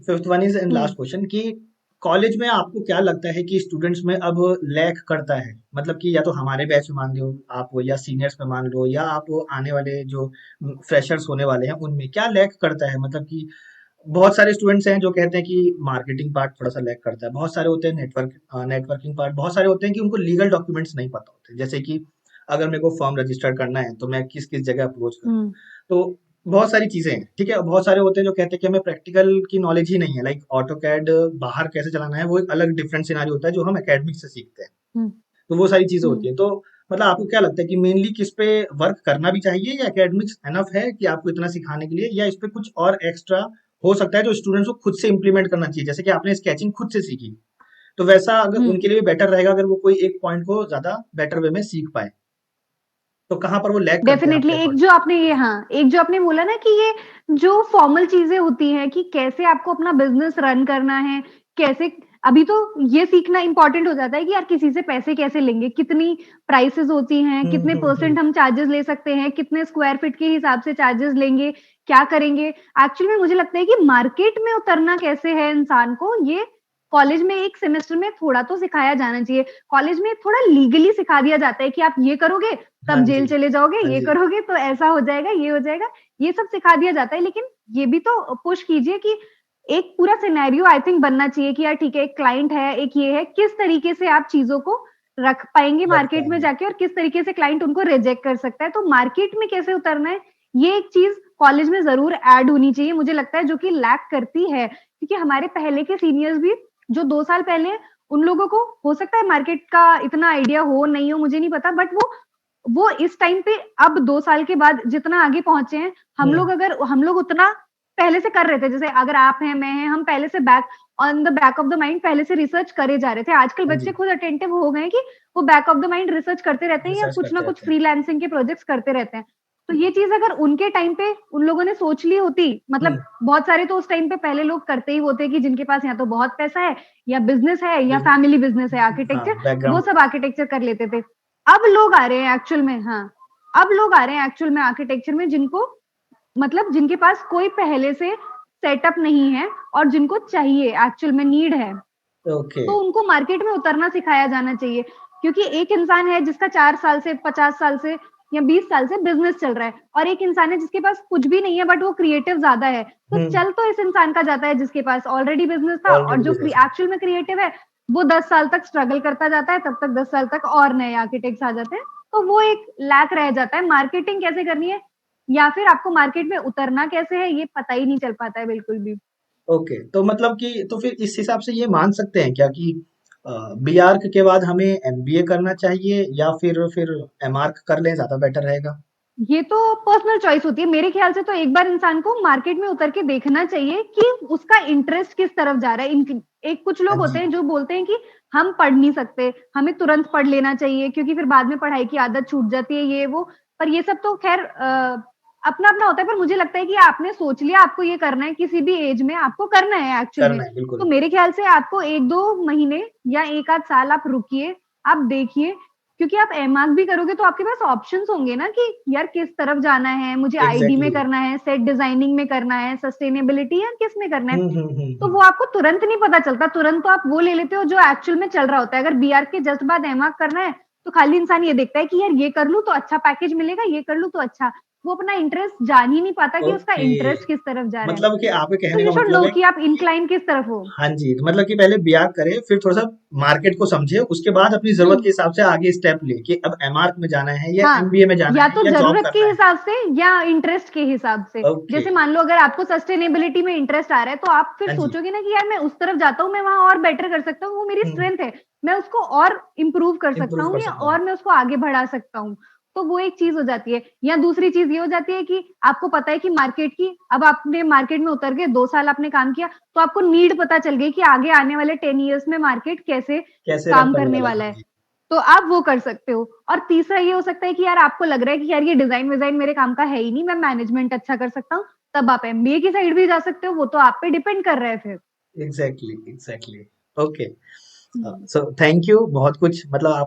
fifth one is and last hmm question कि कॉलेज में आपको क्या लगता है कि स्टूडेंट्स में अब लैक करता है, मतलब कि या तो हमारे बैच में मान लो आप, या सीनियर्स में मान लो, या आप आने वाले जो फ्रेशर्स होने वाले हैं उनमें क्या लैक करता है, मतलब कि बहुत सारे स्टूडेंट्स हैं जो कहते हैं कि मार्केटिंग पार्ट थोड़ा सा लैक करता है, बहुत सारे होते हैं नेटवर्किंग पार्ट, बहुत सारे होते हैं कि उनको लीगल डॉक्यूमेंट्स नहीं पता होते, जैसे कि अगर मेरे को फर्म रजिस्टर करना है तो मैं किस किस जगह अप्रोच करूँ। हम्म तो बहुत सारी चीजें हैं, ठीक है। बहुत सारे होते हैं जो कहते हैं कि हमें प्रैक्टिकल की नॉलेज ही नहीं है, लाइक ऑटो कैड बाहर कैसे चलाना है वो एक अलग डिफरेंट सिनारियो होता है जो हम एकेडमिक से सीखते हैं। हम्म तो वो सारी चीजें होती हम्म है। तो मतलब आपको क्या लगता है कि मेनली किस पे वर्क करना भी चाहिए, या एकेडमिक्स एनफ है कि आपको इतना सिखाने के लिए, या इस पे कुछ और एक्स्ट्रा हो सकता है जो स्टूडेंट्स को खुद से इंप्लीमेंट करना चाहिए, जैसे कि आपने स्केचिंग खुद से सीखी, तो वैसा अगर हम्म उनके लिए भी बेटर रहेगा अगर वो कोई एक पॉइंट को ज्यादा बेटर वे में सीख पाए, तो कहाँ पर वो लैग करते हैं डेफिनेटली। आपके एक अकॉर्डिंग? जो आपने ये, हाँ, एक जो आपने बोला ना कि ये जो फॉर्मल चीजें होती हैं कि कैसे आपको अपना बिजनेस रन करना है, कैसे, अभी तो ये सीखना इंपॉर्टेंट हो जाता है कि यार किसी से पैसे कैसे लेंगे, कितनी प्राइसेस होती हैं, कितने परसेंट हम चार्जेस ले सकते हैं, कितने स्क्वायर फीट के हिसाब से चार्जेस लेंगे, क्या करेंगे। एक्चुअली में मुझे लगता है कि मार्केट में उतरना कैसे है इंसान को, ये कॉलेज में एक सेमेस्टर में थोड़ा तो सिखाया जाना चाहिए। कॉलेज में थोड़ा लीगली सिखा दिया जाता है कि आप ये करोगे हाँ तब जी, जेल चले जाओगे, हाँ ये जी। करोगे तो ऐसा हो जाएगा, ये हो जाएगा, ये सब सिखा दिया जाता है। लेकिन ये भी तो पुश कीजिए कि एक पूरा सिनेरियो आई थिंक बनना चाहिए कि यार ठीक है, एक क्लाइंट है, एक ये है, किस तरीके से आप चीज़ों को रख पाएँगे रख मार्केट में पाएँगे। जाके और किस तरीके से क्लाइंट उनको रिजेक्ट कर सकता है। तो मार्केट में कैसे उतरना है, ये एक चीज़ कॉलेज में ज़रूर ऐड होनी चाहिए, मुझे लगता है, जो कि लैक करती है। क्योंकि हमारे पहले के सीनियर्स भी जो 2 साल पहले हैं, उन लोगों को हो सकता है मार्केट का इतना आइडिया हो, नहीं हो, मुझे नहीं पता, बट वो इस टाइम पे अब 2 साल के बाद जितना आगे पहुँचे हैं, हुँ, हम लोग उतना पहले से कर रहे थे। जैसे अगर आप हैं, मैं हैं, हम पहले से on the back of the mind पहले से रिसर्च करे जा रहे थे। आजकल हाँ बच्चे जी, खुद अटेंटिव हो गए हैं कि वो back of the mind research करते रहते हैं या रिसर्च कुछ ना करते कुछ रहते हैं। फ्रीलांसिंग के प्रोजेक्ट्स करते रहते हैं। तो ये चीज़ अगर उनके टाइम पे उन लोगों ने सोच ली होती, हुँ, मतलब बहुत सारे तो उस टाइम पे पहले लोग करते ही वो थे कि जिनके पास या तो बहुत पैसा है या बिज़नेस है या बिज़नेस फैमिली बिज़नेस है, हाँ, आर्किटेक्चर, वो बैकग्राउंड सब आर्किटेक्चर कर लेते थे। अब लोग आ रहे हैं एक्चुअल में, हाँ, अब लोग आ रहे हैं एक्चुअल में आर्किटेक्चर में जिनको, मतलब जिनके पास कोई पहले से सेटअप नहीं है और जिनको चाहिए, एक्चुअल में नीड है। ओके, तो उनको मार्केट में उतरना सिखाया जाना चाहिए। क्योंकि एक इंसान है जिसका 4 साल से, 50 साल से या 20 साल से बिज़नेस चल रहा है और एक इंसान है जिसके पास कुछ भी नहीं है बट वो क्रिएटिव ज़्यादा है। तो हुँ, चल तो इस इंसान का जाता है जिसके पास ऑलरेडी बिज़नेस था, और ऑलरेडी जो बिज़नेस है। एक्चुअल में क्रिएटिव है, वो 10 साल तक स्ट्रगल करता जाता है, तब तक 10 साल तक और नए आर्किटेक्ट्स आ जाते हैं। तो वो एक लैक रह जाता है, मार्केटिंग कैसे करनी है या फिर आपको मार्केट में उतरना कैसे है, ये पता ही नहीं चल पाता है बिल्कुल भी। ओके, तो मतलब कि तो फिर इस हिसाब से ये मान सकते हैं क्या कि बीआर्क के बाद हमें एमबीए करना चाहिए या फिर एमआर्क कर लें ज़्यादा बेटर रहेगा? ये तो पर्सनल चॉइस होती है। मेरे ख्याल से तो एक बार इंसान को मार्केट में उतर के देखना चाहिए कि उसका इंटरेस्ट किस तरफ जा रहा है। एक कुछ हाँ लोग होते जी, हैं जो बोलते हैं कि हम पढ़ नहीं सकते, हमें तुरंत पढ़ लेना चाहिए क्योंकि फिर बाद में पढ़ाई की आदत छूट जाती है, ये वो। पर ये सब तो ख़ैर अपना-अपना होता है, पर मुझे लगता है कि आपने सोच लिया आपको ये करना है, किसी भी एज में आपको करना है एक्चुअल में। करना है, तो बिल्कुल। मेरे ख्याल से आपको 1-2 महीने या 1 आध साल आप रुकिए, आप देखिए, क्योंकि आप एम.आर्क भी करोगे तो आपके पास ऑप्शंस होंगे ना कि यार किस तरफ जाना है, मुझे आईडी में एग्ज़ैक्टली। करना है, सेट डिजाइनिंग में करना है, सस्टेनेबिलिटी या किस में करना है। हुँ, हुँ, हुँ, तो हुँ। वो आपको तुरंत नहीं पता चलता, तुरंत तो आप वो ले लेते हो जो एक्चुअल में चल रहा होता है। अगर बीआर के जस्ट बाद एम.आर्क करना है, तो खाली इंसान ये देखता है कि यार ये कर लूँ तो अच्छा पैकेज मिलेगा, ये कर लूँ तो अच्छा। वो अपना इंटरेस्ट जान ही नहीं पाता कि उसका ओके, इंटरेस्ट किस तरफ जा रहा है। मतलब कि आपके तो कहने यू का शुड मतलब नो है कि आप कि इंक्लाइन किस तरफ हो। हाँ जी, तो मतलब कि पहले बीआर करें, फिर थोड़ा-सा मार्केट को समझे, उसके बाद अपनी ज़रूरत हुँ। के हिसाब से आगे स्टेप लें कि अब एमआर्क में जाना है या हाँ, एमबीए में जाना या है तो या जॉब ज़रूरत के करना है। हिसाब से या इंटरेस्ट के हिसाब से। ओके, जैसे मान लो अगर आपको सस्टेनेबिलिटी में इंटरेस्ट आ रहा है, तो आप फिर हाँ जी। सोचोगे ना कि यार मैं उस तरफ जाता हूँ, मैं वहाँ और बेटर कर सकता हूँ, वो मेरी हुँ, स्ट्रेंथ है। मैं उसको और इम्प्रूव कर सकता इम्प्रूव हूँ कर या सकता हूँ। और मैं उसको आगे बढ़ा सकता हूँ। तो वो एक चीज़ हो जाती है। या दूसरी चीज़ ये हो जाती है कि आपको पता है कि मार्केट की, अब आपने मार्केट में उतर गए, 2 साल आपने काम किया, तो आपको नीड पता चल गई कि आगे आने वाले 10 इयर्स में मार्केट कैसे कैसे रन काम करने करने वाला है? वाला हाँ है। जी। तो आप वो कर सकते हो। और तीसरा ये हो सकता है कि यार आपको लग रहा है कि यार ये डिज़ाइन-विज़ाइन मेरे काम का है ही नहीं, मैं मैनेजमेंट अच्छा कर सकता हूँ, तब आप एमबीए की साइड भी जा सकते हो, वो तो आप पे डिपेंड कर रहा है फिर। Exactly, exactly. Okay. Hmm, so thank you बहुत कुछ मतलब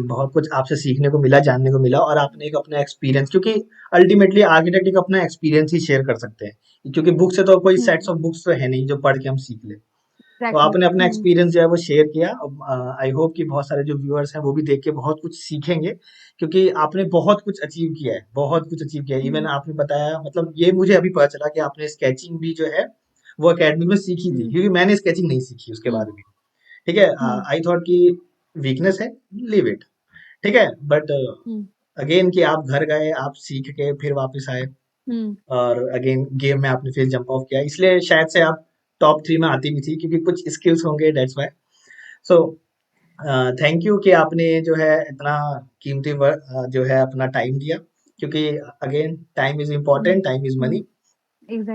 बहुत कुछ आपसे सीखने को मिला जानने को मिला और आपने एक अपना एक्सपीरियंस क्योंकि अल्टीमेटली आर्किटेक्ट एक अपना एक्सपीरियंस ही शेयर कर सकते हैं क्योंकि बुक से तो कोई सेट्स हुँ, ऑफ बुक्स तो है नहीं जो पढ़ के हम सीख ले तो एग्ज़ैक्टली। आपने अपना हुँ, एक्सपीरियंस जो है वो शेयर किया आई होप कि बहुत सारे जो व्यूअर्स हैं वो भी देख के बहुत कुछ सीखेंगे क्योंकि आपने बहुत कुछ अचीव किया है बहुत कुछ अचीव किया है इवन हुँ, आपने बताया मतलब ये मुझे अभी पता चला कि आपने स्केचिंग भी जो है वो अकेडमी में सीखी थी हुँ, क्योंकि मैंने स्केचिंग नहीं सीखी उसके हुँ, बाद भी ठीक है हुँ, आई थॉट कि वीकनेस है लीव इट ठीक है बट हुँ, अगेन कि आप घर गए आप सीख के फिर वापस आए हुँ, और अगेन गेम में आपने फिर जंप ऑफ किया इसलिए शायद से आप टॉप 3 में आती भी थी क्योंकि कुछ स्किल्स होंगे that's why so thank you कि आपने जो है इतना कीमती जो है अपना टाइम दिया क्योंकि again time is hmm, important time is hmm, money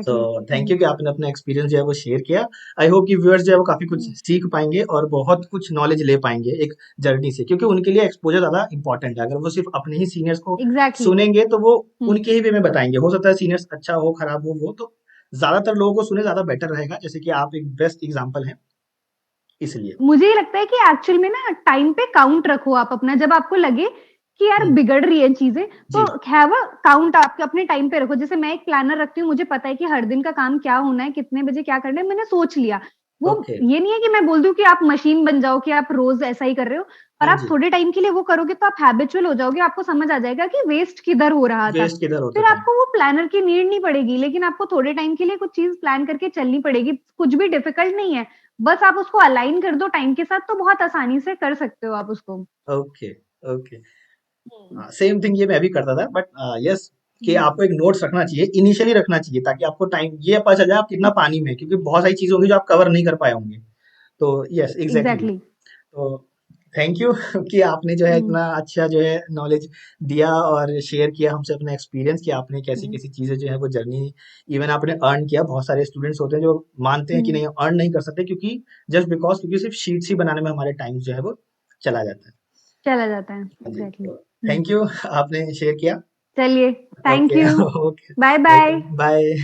तो एग्ज़ैक्टली। थैंक हुँ, यू कि आपने अपना एक्सपीरियंस जो है वो शेयर किया आई होप कि व्यूअर्स जो है वो काफी कुछ हुँ, सीख पाएंगे और बहुत कुछ नॉलेज ले पाएंगे एक जर्नी से क्योंकि उनके लिए एक्सपोजर ज्यादा इंपॉर्टेंट है अगर वो सिर्फ अपने ही सीनियर्स को एग्ज़ैक्टली। सुनेंगे तो वो हुँ। उनके ही वे में बताएंगे हो सकता है सीनियर्स अच्छा हो खराब हो वो तो ज्यादातर लोगों को सुने ज्यादा बेटर रहेगा जैसे कि आप एक बेस्ट एग्जाम्पल हैं इसलिए मुझे ये लगता है कि एक्चुअल में ना टाइम पे काउंट रखो आप अपना, जब आपको लगे कि यार हम्म, बिगड़ रही है चीज़ें, तो जी हैव अ काउंट आप अपने टाइम पे रखो। जैसे मैं एक प्लानर रखती हूँ, मुझे पता है कि हर दिन का काम क्या होना है, कितने बजे क्या करना है, मैंने सोच लिया। वो ओके। ये नहीं है कि मैं बोल दूँ कि आप मशीन बन जाओ कि आप रोज़ ऐसा ही कर रहे हो, पर हाँ आप जी, थोड़े टाइम के लिए वो करोगे तो आप हैबिचुअल हो जाओगे, आपको समझ आ जाएगा कि वेस्ट किधर हो रहा था। वेस्ट किधर होता फिर था। आपको वो प्लानर की नीड नहीं पड़ेगी, लेकिन आपको थोड़े टाइम के लिए कुछ चीज़ प्लान करके चलनी पड़ेगी। कुछ भी डिफिकल्ट नहीं है, बस आप उसको अलाइन कर दो टाइम के साथ तो बहुत आसानी से कर सकते हो आप उसको। Okay, okay. Hmm, same thing ये मैं भी करता था, बट यस, कि हुँ, आपको एक नोट्स रखना चाहिए, इनिशियली रखना चाहिए, ताकि आपको टाइम ये पता चल जाए आप कितना पानी में हैं, क्योंकि बहुत सारी चीज़ें होंगी जो आप कवर नहीं कर पाए होंगे। तो यस, एग्ज़ैक्टली। एग्ज़ैक्टली। तो थैंक यू कि आपने जो है हुँ, इतना अच्छा जो है नॉलेज दिया और शेयर किया हमसे अपना एक्सपीरियंस, कि आपने हुँ, कैसी-कैसी चीज़ें जो है वो जर्नी इवन आपने अर्न किया। बहुत सारे स्टूडेंट्स होते हैं जो मानते हैं कि हुँ, नहीं, अर्न नहीं कर सकते, क्योंकि जस्ट बिकॉज़ क्योंकि सिर्फ शीट्स ही बनाने में हमारे टाइम जो है वो चला जाता है। चला जाता है, हाँ जी, एग्ज़ैक्टली। तो हुँ, थैंक यू आपने शेयर किया। चलिए, thank okay, you. Okay, bye welcome, bye. Bye.